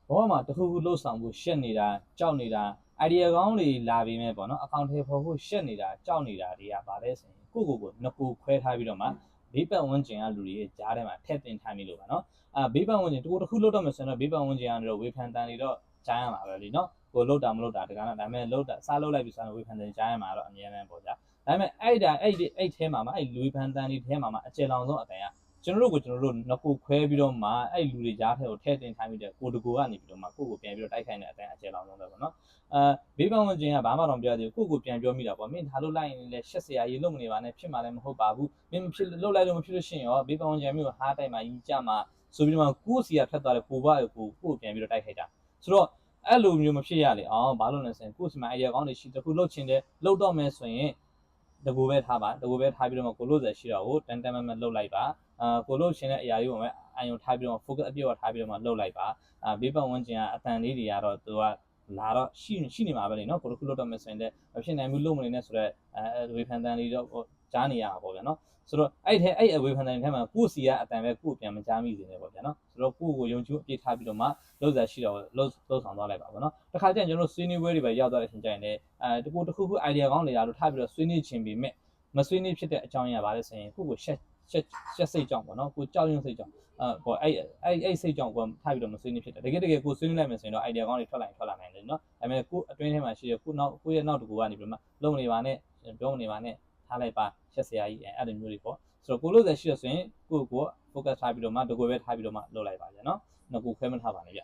ဘောမှာတခုခုလှုပ်ဆောင်ဖို့ရှက်နေတာကြောက်နေတာ idea ကောင်းတွေလာပြီးမဲ့ပေါ့နော်အကောင့်ထဲပေါ်ဖို့ရှက်နေတာကြောက်နေတာတွေကဗာလဲဆိုရင်ကိုနှစ်ကိုခွဲထားပြီးတော့မှဘေးပတ်ဝန်းကျင်ကလူတွေရဲ့ကြားထဲမှာထည့်သွင်းထားမိလို့ပါနော်ဘေးပတ်ဝန်းကျင်တခုလှုပ်တော့မယ်ဆိုရင်တော့ဘေးပတ်ဝန်းကျင်ကတော့ဝေဖန်တန်တွေတော့ကြားရမှာပဲလीနော်ကိုလှုပ်တာမလှုပ်တာတကားတော့ဒါပေမဲ့လှုပ်တာစားလှုပ်လိုက်ပြီးဆိုရင်ဝေဖန်တန်ကြားရမှာတော့အများနဲ့ပေါ့ဗျာဒါပေမဲ့အဲ့ထဲမှာအဲ့လူဖန်တန်တွေထဲမှာအကျယ်လောင်ဆုံးအတန်ကကျွန်တော်တို့နှစ်ကိုခွဲပြီးတော့မှအဲ့လူတွေကြားထဲကိုထည့်တင်ထားမိတဲ့ကိုတကူကနေပြီးတော့မှကိုပြန်ပြီးတော့တိုက်ခိုက်နေတဲ့အတိုင်းအကျယ်လောင်ဆုံးပဲပေါ့နော်ဘေးပတ်ဝန်းကျင်ကဘာမှတော့ပြောသေးဘူးကိုပြန်ပြောမိတာပေါ့မင်းဒါလို့လိုက်ရင်လည်းရှက်စရာကြီးလုံးမနေပါနဲ့ဖြစ်မှလည်းမဟုတ်ပါဘူးမင်းဖြစ်လှုပ်လိုက်လို့မဖြစ်လို့ရှိရင်ရောဘေးပတ်ဝန်းကျင်မျိုးဟားတိုက်မှာကြီးကြမှာဆိုပြီးတော့မှကိုစီကဖက်သွားတယ်ကိုပြန်ပြီးတော့တိုက်ခိုက်တာဆိုတော့အဲ့လိုမျိုးမဖြစ်ရလေအောင်ဘာလို့လဲဆိုရင်ကိုစီမှာ idea ကောင်းတွေရှိတခုလှုပ်ချင်တယ်လှုပ်တော့မယ်ဆိုရင်တကူပဲထားပါတကူပဲထားပြီးတော့မှကိုလို့ဆက်ရှိတော့ကိုတန်တန်မလှုပ်လိုက်ပါကိုလို့ရှင်တဲ့အရာကြီးကိုပဲအာယုံထားပြီးတော့ focus အပြည့်အဝထားပြီးတော့မှလှုပ်လိုက်ပါဘေးပတ်ဝန်းကျင်ကအတန်လေးတွေကတော့သူကလာတော့ရှိနေမှာပဲလေနော်ကိုတခုလှုပ်တော့မယ်ဆိုရင်လည်းမဖြစ်နိုင်ဘူးလှုပ်မနေနဲ့ဆိုတော့ဝေဖန်တန်လေးတော့ကြားနေရမှာပေါ့ဗျာနော်ဆိုတော့အဲ့အဝေဖန်တန်ထဲမှာကိုစီကအတန်ပဲကိုပြန်မကြားမိစေနဲ့ပေါ့ဗျာနော်ဆိုတော့ကိုယုံကြည်အပြည့်ထားပြီးတော့မှလှုပ်ဆက်ရှိတော့လှုပ်ဆောင်သွားလိုက်ပါပေါ့နော်တခါကျရင်ကျွန်တော်ဆွေးနွေးပွဲတွေပဲရောက်သွားတဲ့အချိန်ကျရင်လည်းတခုခု idea ကောင်းတွေလာလို့ထားပြီးတော့ဆွေးနွေးခြင်းပေမဲ့မဆွေးနွေးဖြစ်တဲ့အကြောင်းအရာပါလဲဆိုရင်ကိုရှက်စိတ်ကြောင့်ပေါ့နော်ကိုကြောက်ရွံ့စိတ်ကြောင့်ပေါ့အဲ့စိတ်ကြောင့်ကိုထားပြီးတော့မဆွေးနွေးဖြစ်တယ်တကယ်ကိုဆွေးနွေးလိုက်မယ်ဆိုရင်တော့ idea ကောင်းတွေထွက်လာနိုင်တယ်နော်ဒါပေမဲ့ကိုအတွင်းထဲမှာရှိတဲ့ကိုရဲ့နောက်တကူကနေပြီးတော့လုံနေပါနဲ့ပြောနေပါနဲ့ထားလိုက်ပါရှက်စရာကြီးအဲ့လိုမျိုးတွေပေါ့ဆိုတော့ကိုလို့ဆက်ရှိရဆိုရင်ကို focus ထားပြီးတော့မှတကူပဲထားပြီးတော့မှလုပ်လိုက်ပါဗျာနော်ငါကိုခွဲမထားပါနဲ့ဗျ